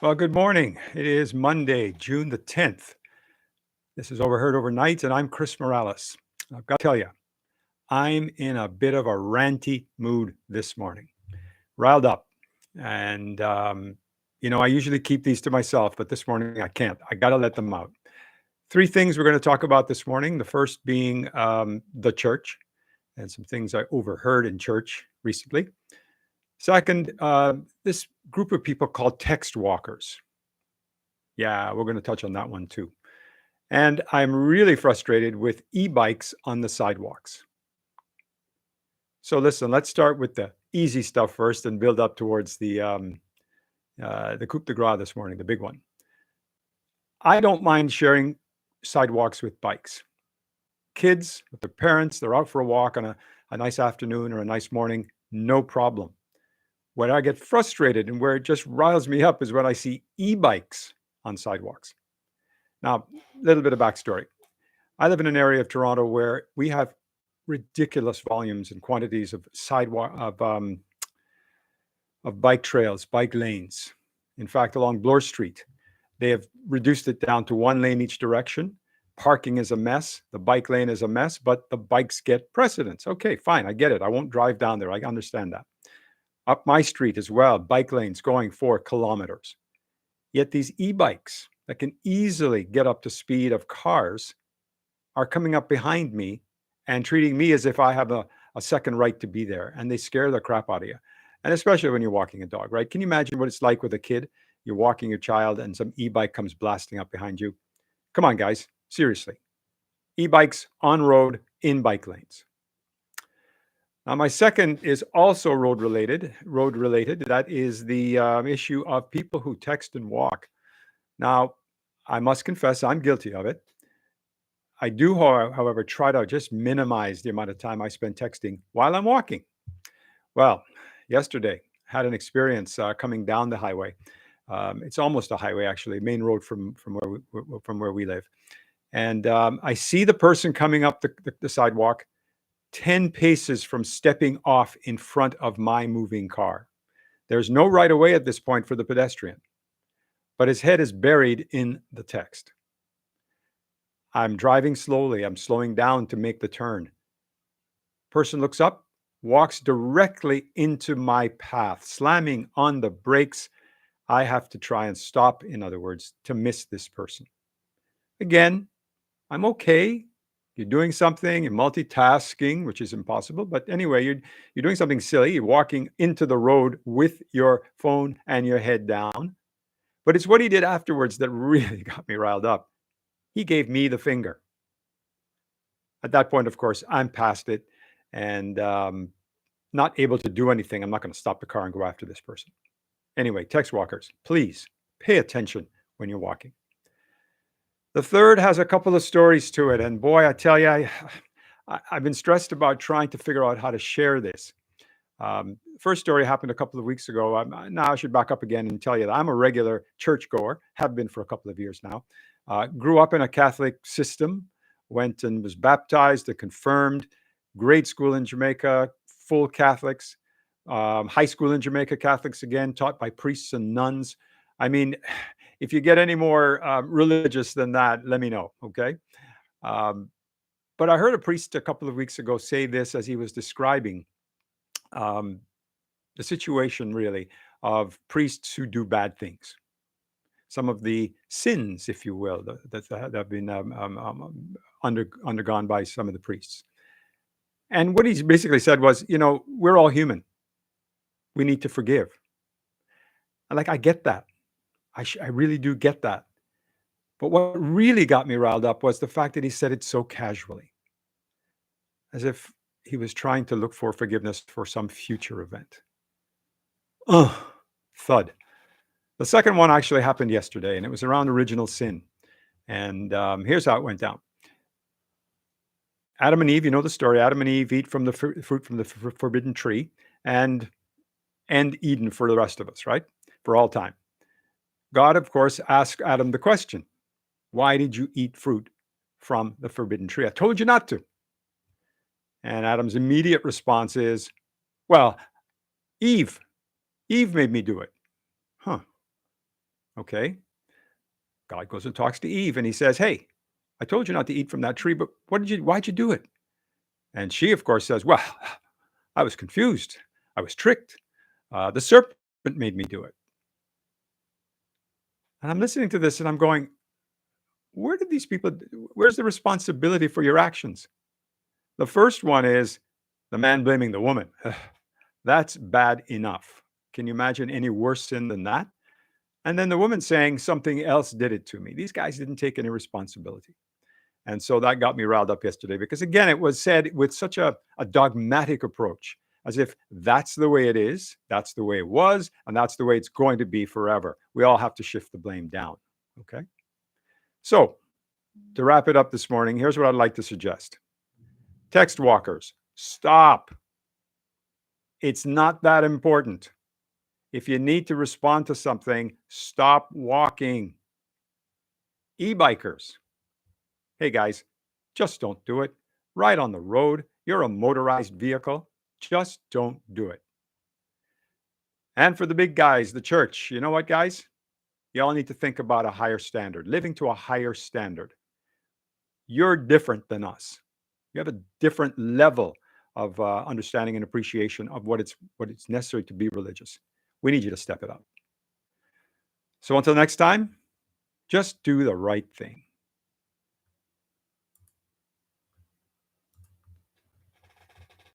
Well, good morning. It is Monday, June the 10th. This is Overheard Overnight, and I'm Chris Morales. I've got to tell you, I'm in a bit of a ranty mood this morning, riled up. And, I usually keep these to myself, but this morning I can't. I got to let them out. Three things we're going to talk about this morning. The first being the church and some things I overheard in church recently. Second, this group of people called text walkers. Yeah, we're going to touch on that one too. And I'm really frustrated with e-bikes on the sidewalks. So listen, let's start with the easy stuff first and build up towards the coup de grace this morning, the big one. I don't mind sharing sidewalks with bikes. Kids with their parents, they're out for a walk on a nice afternoon or a nice morning, no problem. Where I get frustrated and where it just riles me up is when I see e-bikes on sidewalks. Now, a little bit of backstory. I live in an area of Toronto where we have ridiculous volumes and quantities of sidewalk of bike trails, bike lanes. In fact, along Bloor Street, they have reduced it down to one lane each direction. Parking is a mess. The bike lane is a mess, but the bikes get precedence. Okay, fine. I get it. I won't drive down there. I understand that. Up my street as well, bike lanes going 4 kilometers. Yet these e-bikes that can easily get up to speed of cars are coming up behind me and treating me as if I have a second right to be there. And they scare the crap out of you. And especially when you're walking a dog, right? Can you imagine what it's like with a kid? You're walking your child and some e-bike comes blasting up behind you. Come on, guys. Seriously. E-bikes on road in bike lanes. Now, my second is also road related. That is the issue of people who text and walk. Now, I must confess, I'm guilty of it. I do, however, try to just minimize the amount of time I spend texting while I'm walking. Well, yesterday had an experience coming down the highway. It's almost a highway, actually, main road from where we live. And I see the person coming up the sidewalk 10 paces from stepping off in front of my moving car. There's no right of way at this point for the pedestrian, but his head is buried in the text. I'm driving slowly. I'm slowing down to make the turn. Person looks up, walks directly into my path, slamming on the brakes. I have to try and stop, in other words, to miss this person. Again, I'm okay. You're doing something, you're multitasking, which is impossible. But anyway, you're doing something silly. You're walking into the road with your phone and your head down. But it's what he did afterwards that really got me riled up. He gave me the finger. At that point, of course, I'm past it and not able to do anything. I'm not going to stop the car and go after this person. Anyway, text walkers, please pay attention when you're walking. The third has a couple of stories to it. And boy, I tell you, I've been stressed about trying to figure out how to share this. First story happened a couple of weeks ago. Now I should back up again and tell you that I'm a regular churchgoer, have been for a couple of years now. Grew up in a Catholic system, went and was baptized and confirmed, grade school in Jamaica, full Catholics, high school in Jamaica, Catholics again, taught by priests and nuns. I mean, if you get any more religious than that, let me know, okay? But I heard a priest a couple of weeks ago say this as he was describing the situation, really, of priests who do bad things. Some of the sins, if you will, that have been undergone by some of the priests. And what he basically said was, we're all human. We need to forgive. And I get that. I really do get that. But what really got me riled up was the fact that he said it so casually, as if he was trying to look for forgiveness for some future event. Thud. The second one actually happened yesterday, and it was around original sin. And here's how it went down. Adam and Eve, you know the story. Adam and Eve eat from the fruit from the forbidden tree and end Eden for the rest of us, right? For all time. God, of course, asked Adam the question, why did you eat fruit from the forbidden tree? I told you not to. And Adam's immediate response is, well, Eve made me do it. Huh. Okay. God goes and talks to Eve and he says, hey, I told you not to eat from that tree, but why'd you do it? And she, of course, says, well, I was confused. I was tricked. The serpent made me do it. And I'm listening to this and I'm going, where's the responsibility for your actions? The first one is the man blaming the woman. That's bad enough. Can you imagine any worse sin than that? And then the woman saying something else did it to me. These guys didn't take any responsibility. And so that got me riled up yesterday because, again, it was said with such a dogmatic approach, as if that's the way it is, that's the way it was, and that's the way it's going to be forever. We all have to shift the blame down. Okay. So to wrap it up this morning, here's what I'd like to suggest. Text walkers, stop. It's not that important. If you need to respond to something, stop walking. E-bikers, hey guys, just don't do it. Ride on the road. You're a motorized vehicle. Just don't do it. And for the big guys, the church, you know what, guys? You all need to think about a higher standard, living to a higher standard. You're different than us. You have a different level of understanding and appreciation of what it's necessary to be religious. We need you to step it up. So until next time, just do the right thing.